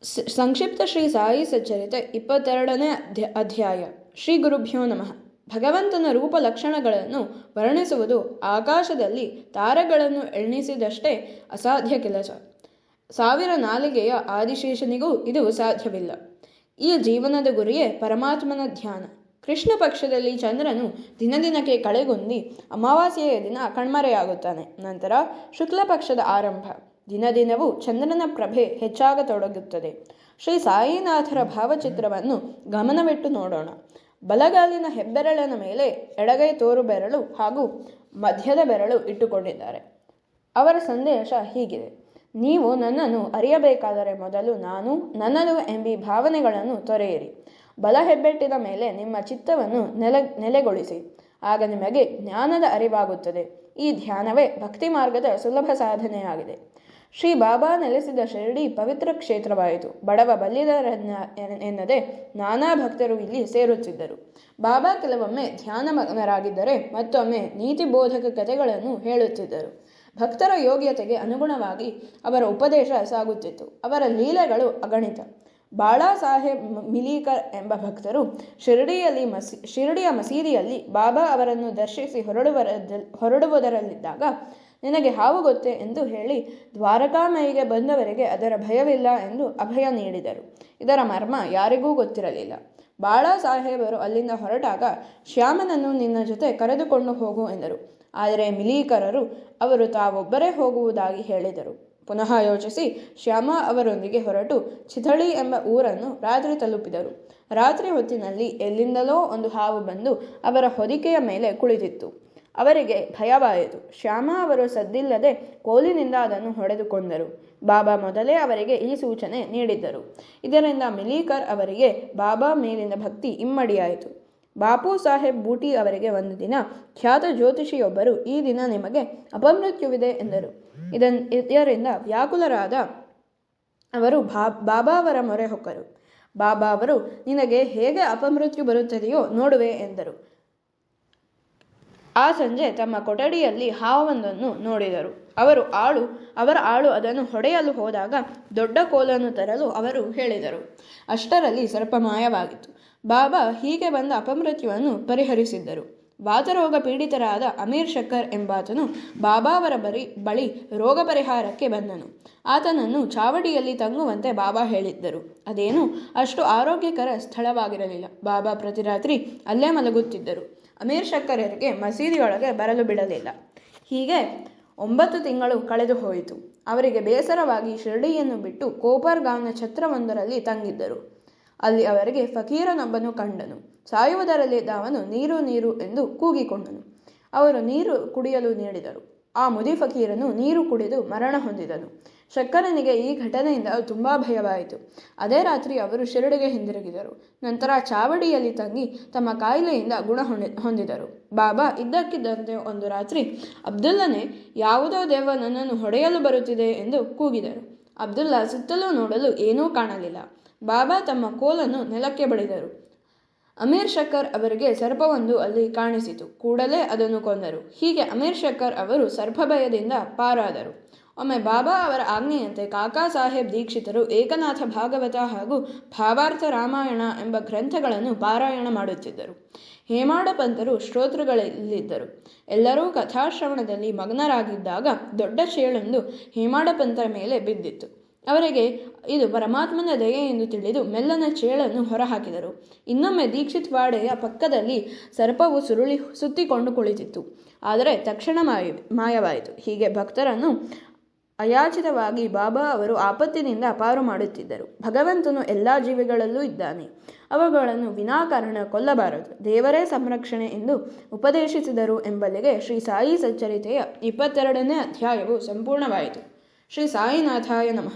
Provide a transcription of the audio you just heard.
ಸಂಕ್ಷಿಪ್ತ ಶ್ರೀ ಸಾಯಿ ಸಚ್ಚರಿತೆ 22ನೇ ಅಧ್ಯಾಯ. ಶ್ರೀ ಗುರುಭ್ಯೋ ನಮಃ. ಭಗವಂತನ ರೂಪ ಲಕ್ಷಣಗಳನ್ನು ವರ್ಣಿಸುವುದು ಆಕಾಶದಲ್ಲಿ ತಾರೆಗಳನ್ನು ಎಣಿಸಿದಷ್ಟೇ ಅಸಾಧ್ಯ ಕೆಲಸ. 1000 ನಾಲಿಗೆಯ ಆದಿಶೇಷನಿಗೂ ಇದು ಸಾಧ್ಯವಿಲ್ಲ. ಈ ಜೀವನದ ಗುರಿಯೇ ಪರಮಾತ್ಮನ ಧ್ಯಾನ. ಕೃಷ್ಣ ಪಕ್ಷದಲ್ಲಿ ಚಂದ್ರನು ದಿನದಿನಕ್ಕೆ ಕಳೆಗುಂದಿ ಅಮಾವಾಸ್ಯೆಯ ದಿನ ಕಣ್ಮರೆಯಾಗುತ್ತಾನೆ. ನಂತರ ಶುಕ್ಲ ಪಕ್ಷದ ಆರಂಭ. ದಿನದಿನವೂ ಚಂದ್ರನ ಪ್ರಭೆ ಹೆಚ್ಚಾಗತೊಡಗುತ್ತದೆ. ಶ್ರೀ ಸಾಯಿನಾಥರ ಭಾವಚಿತ್ರವನ್ನು ಗಮನವಿಟ್ಟು ನೋಡೋಣ. ಬಲಗಾಲಿನ ಹೆಬ್ಬೆರಳಿನ ಮೇಲೆ ಎಡಗೈ ತೋರು ಬೆರಳು ಹಾಗೂ ಮಧ್ಯದ ಬೆರಳು ಇಟ್ಟುಕೊಂಡಿದ್ದಾರೆ. ಅವರ ಸಂದೇಶ ಹೀಗಿದೆ: ನೀವು ನನ್ನನ್ನು ಅರಿಯಬೇಕಾದರೆ ಮೊದಲು ನಾನು ನನ್ನದು ಎಂಬಿ ಭಾವನೆಗಳನ್ನು ತೊರೆಯಿರಿ. ಬಲ ಹೆಬ್ಬೆಟ್ಟಿನ ಮೇಲೆ ನಿಮ್ಮ ಚಿತ್ತವನ್ನು ನೆಲೆಗೊಳಿಸಿ. ಆಗ ನಿಮಗೆ ಜ್ಞಾನದ ಅರಿವಾಗುತ್ತದೆ. ಈ ಧ್ಯಾನವೇ ಭಕ್ತಿ ಮಾರ್ಗದ ಸುಲಭ ಸಾಧನೆಯಾಗಿದೆ. ಶ್ರೀ ಬಾಬಾ ನೆಲೆಸಿದ ಶಿರಡಿ ಪವಿತ್ರ ಕ್ಷೇತ್ರವಾಯಿತು. ಬಡವ ಎನ್ನದೆ ನಾನಾ ಭಕ್ತರು ಇಲ್ಲಿ ಸೇರುತ್ತಿದ್ದರು. ಬಾಬಾ ಕೆಲವೊಮ್ಮೆ ಧ್ಯಾನ ಮಗ್ನರಾಗಿದ್ದರೆ ಮತ್ತೊಮ್ಮೆ ನೀತಿಬೋಧಕ ಕಥೆಗಳನ್ನು ಹೇಳುತ್ತಿದ್ದರು. ಭಕ್ತರ ಯೋಗ್ಯತೆಗೆ ಅನುಗುಣವಾಗಿ ಅವರ ಉಪದೇಶ ಸಾಗುತ್ತಿತ್ತು. ಅವರ ಲೀಲೆಗಳು ಅಗಣಿತ. ಬಾಳಾ ಸಾಹೇಬ್ ಮಿಲೀಕರ್ ಎಂಬ ಭಕ್ತರು ಶಿರಡಿಯ ಮಸೀದಿಯಲ್ಲಿ ಬಾಬಾ ಅವರನ್ನು ದರ್ಶಿಸಿ ಹೊರಡುವುದರಲ್ಲಿದ್ದಾಗ, ನಿನಗೆ ಹಾವು ಗೊತ್ತೇ ಎಂದು ಹೇಳಿ ದ್ವಾರಕಾಮಯಿಗೆ ಬಂದವರಿಗೆ ಅದರ ಭಯವಿಲ್ಲ ಎಂದು ಅಭಯ ನೀಡಿದರು. ಇದರ ಮರ್ಮ ಯಾರಿಗೂ ಗೊತ್ತಿರಲಿಲ್ಲ. ಬಾಳಾ ಸಾಹೇಬರು ಅಲ್ಲಿಂದ ಹೊರಟಾಗ, ಶ್ಯಾಮನನ್ನು ನಿನ್ನ ಜೊತೆ ಕರೆದುಕೊಂಡು ಹೋಗು ಎಂದರು. ಆದರೆ ಮಿಲೀಕರರು ಅವರು ತಾವೊಬ್ಬರೇ ಹೋಗುವುದಾಗಿ ಹೇಳಿದರು. ಪುನಃ ಯೋಚಿಸಿ ಶ್ಯಾಮ ಅವರೊಂದಿಗೆ ಹೊರಟು ಚಿಥಳಿ ಎಂಬ ಊರನ್ನು ರಾತ್ರಿ ತಲುಪಿದರು. ರಾತ್ರಿ ಹೊತ್ತಿನಲ್ಲಿ ಎಲ್ಲಿಂದಲೋ ಒಂದು ಹಾವು ಬಂದು ಅವರ ಹೊದಿಕೆಯ ಮೇಲೆ ಕುಳಿತಿತ್ತು. ಅವರಿಗೆ ಭಯವಾಯಿತು. ಶ್ಯಾಮ ಅವರು ಸದ್ದಿಲ್ಲದೆ ಕೋಲಿನಿಂದ ಅದನ್ನು ಹೊಡೆದುಕೊಂಡರು. ಬಾಬಾ ಮೊದಲೇ ಅವರಿಗೆ ಈ ಸೂಚನೆ ನೀಡಿದ್ದರು. ಇದರಿಂದ ಮಿಲೀಕರ್ ಅವರಿಗೆ ಬಾಬಾ ಮೇಲಿನ ಭಕ್ತಿ ಇಮ್ಮಡಿಯಾಯಿತು. ಬಾಪು ಸಾಹೇಬ್ ಬೂಟಿ ಅವರಿಗೆ ಒಂದು ದಿನ ಖ್ಯಾತ ಜ್ಯೋತಿಷಿಯೊಬ್ಬರು, ಈ ದಿನ ನಿಮಗೆ ಅಪಮೃತ್ಯುವಿದೆ ಎಂದರು. ಇದರಿಂದ ವ್ಯಾಕುಲರಾದ ಅವರು ಬಾಬಾ ಅವರ ಮೊರೆ ಹೊಕ್ಕರು. ಬಾಬಾ ಅವರು, ನಿನಗೆ ಹೇಗೆ ಅಪಮೃತ್ಯು ಬರುತ್ತದೆಯೋ ನೋಡುವೆ ಎಂದರು. ಆ ಸಂಜೆ ತಮ್ಮ ಕೊಠಡಿಯಲ್ಲಿ ಹಾವೊಂದನ್ನು ನೋಡಿದರು. ಅವರ ಆಳು ಅದನ್ನು ಹೊಡೆಯಲು ಹೋದಾಗ ದೊಡ್ಡ ಕೋಲನ್ನು ತರಲು ಅವರು ಹೇಳಿದರು. ಅಷ್ಟರಲ್ಲಿ ಸರ್ಪ ಮಾಯವಾಗಿತ್ತು. ಬಾಬಾ ಹೀಗೆ ಬಂದ ಅಪಮೃತ್ಯುವನ್ನು ಪರಿಹರಿಸಿದ್ದರು. ವಾತರೋಗ ಪೀಡಿತರಾದ ಅಮೀರ್ ಶಕ್ಕರ್ ಎಂಬಾತನು ಬಾಬಾ ಅವರ ಬಳಿ ರೋಗ ಪರಿಹಾರಕ್ಕೆ ಬಂದನು. ಆತನನ್ನು ಚಾವಡಿಯಲ್ಲಿ ತಂಗುವಂತೆ ಬಾಬಾ ಹೇಳಿದ್ದರು. ಅದೇನು ಅಷ್ಟು ಆರೋಗ್ಯಕರ ಸ್ಥಳವಾಗಿರಲಿಲ್ಲ. ಬಾಬಾ ಪ್ರತಿ ರಾತ್ರಿ ಅಲ್ಲೇ ಮಲಗುತ್ತಿದ್ದರು. ಅಮೀರ್ ಶಕ್ಕರರಿಗೆ ಮಸೀದಿಯೊಳಗೆ ಬರಲು ಬಿಡಲಿಲ್ಲ. ಹೀಗೆ 9 ತಿಂಗಳು ಕಳೆದು ಹೋಯಿತು. ಅವರಿಗೆ ಬೇಸರವಾಗಿ ಶಿರಡಿಯನ್ನು ಬಿಟ್ಟು ಕೋಪರ್ಗಾಂವ್ನ ಛತ್ರವೊಂದರಲ್ಲಿ ತಂಗಿದ್ದರು. ಅಲ್ಲಿ ಅವರಿಗೆ ಫಕೀರನೊಬ್ಬನು ಕಂಡನು. ಸಾಯುವುದರಲ್ಲಿದ್ದ ಅವನು ನೀರು ನೀರು ಎಂದು ಕೂಗಿಕೊಂಡನು. ಅವರು ನೀರು ಕುಡಿಯಲು ನೀಡಿದರು. ಆ ಮುದಿ ಫಕೀರನು ನೀರು ಕುಡಿದು ಮರಣ ಹೊಂದಿದನು. ಶಕ್ಕರನಿಗೆ ಈ ಘಟನೆಯಿಂದ ತುಂಬಾ ಭಯವಾಯಿತು. ಅದೇ ರಾತ್ರಿ ಅವರು ಶಿರಡಿಗೆ ಹಿಂದಿರುಗಿದರು. ನಂತರ ಚಾವಡಿಯಲ್ಲಿ ತಂಗಿ ತಮ್ಮ ಕಾಯಿಲೆಯಿಂದ ಗುಣ ಹೊಂದಿದರು. ಬಾಬಾ ಇದ್ದಕ್ಕಿದ್ದಂತೆ ಒಂದು ರಾತ್ರಿ, ಅಬ್ದುಲ್ಲನೇ, ಯಾವುದೋ ದೆವ್ವ ನನ್ನನ್ನು ಹೊಡೆಯಲು ಬರುತ್ತಿದೆ ಎಂದು ಕೂಗಿದರು. ಅಬ್ದುಲ್ಲಾ ಸುತ್ತಲೂ ನೋಡಲು ಏನೂ ಕಾಣಲಿಲ್ಲ. ಬಾಬಾ ತಮ್ಮ ಕೋಲನ್ನು ನೆಲಕ್ಕೆ ಬಡಿದರು. ಅಮೀರ್ ಶಕ್ಕರ್ ಅವರಿಗೆ ಸರ್ಪವೊಂದು ಅಲ್ಲಿ ಕಾಣಿಸಿತು. ಕೂಡಲೇ ಅದನ್ನು ಕೊಂದರು. ಹೀಗೆ ಅಮೀರ್ ಶಕ್ಕರ್ ಅವರು ಸರ್ಪಭಯದಿಂದ ಪಾರಾದರು. ಒಮ್ಮೆ ಬಾಬಾ ಅವರ ಆಜ್ಞೆಯಂತೆ ಕಾಕಾ ಸಾಹೇಬ್ ದೀಕ್ಷಿತರು ಏಕನಾಥ ಭಾಗವತ ಹಾಗೂ ಭಾವಾರ್ಥ ರಾಮಾಯಣ ಎಂಬ ಗ್ರಂಥಗಳನ್ನು ಪಾರಾಯಣ ಮಾಡುತ್ತಿದ್ದರು. ಹೇಮಾಡ ಪಂತರು ಶ್ರೋತೃಗಳಲ್ಲಿದ್ದರು. ಎಲ್ಲರೂ ಕಥಾಶ್ರವಣದಲ್ಲಿ ಮಗ್ನರಾಗಿದ್ದಾಗ ದೊಡ್ಡ ಚೇಳೊಂದು ಹೇಮಾಡ ಪಂತರ ಮೇಲೆ ಬಿದ್ದಿತ್ತು. ಅವರಿಗೆ ಇದು ಪರಮಾತ್ಮನ ದಯೆ ಎಂದು ತಿಳಿದು ಮೆಲ್ಲನ ಚೇಳನ್ನು ಹೊರಹಾಕಿದರು. ಇನ್ನೊಮ್ಮೆ ದೀಕ್ಷಿತ್ ವಾಡೆಯ ಪಕ್ಕದಲ್ಲಿ ಸರ್ಪವು ಸುತ್ತಿಕೊಂಡು ಕುಳಿತಿತ್ತು. ಆದರೆ ತಕ್ಷಣ ಮಾಯವಾಯಿತು. ಹೀಗೆ ಭಕ್ತರನ್ನು ಅಯಾಚಿತವಾಗಿ ಬಾಬಾ ಅವರು ಆಪತ್ತಿನಿಂದ ಪಾರು ಮಾಡುತ್ತಿದ್ದರು. ಭಗವಂತನು ಎಲ್ಲ ಜೀವಿಗಳಲ್ಲೂ ಇದ್ದಾನೆ. ಅವುಗಳನ್ನು ವಿನಾಕಾರಣ ಕೊಲ್ಲಬಾರದು. ದೇವರೇ ಸಂರಕ್ಷಣೆ ಎಂದು ಉಪದೇಶಿಸಿದರು ಎಂಬಲ್ಲಿಗೆ ಶ್ರೀ ಸಾಯಿ ಸಚ್ಚರಿತೆಯ 22ನೇ ಅಧ್ಯಾಯವು ಸಂಪೂರ್ಣವಾಯಿತು. ಶ್ರೀ ಸಾಯಿನಾಥಾಯ ನಮಃ.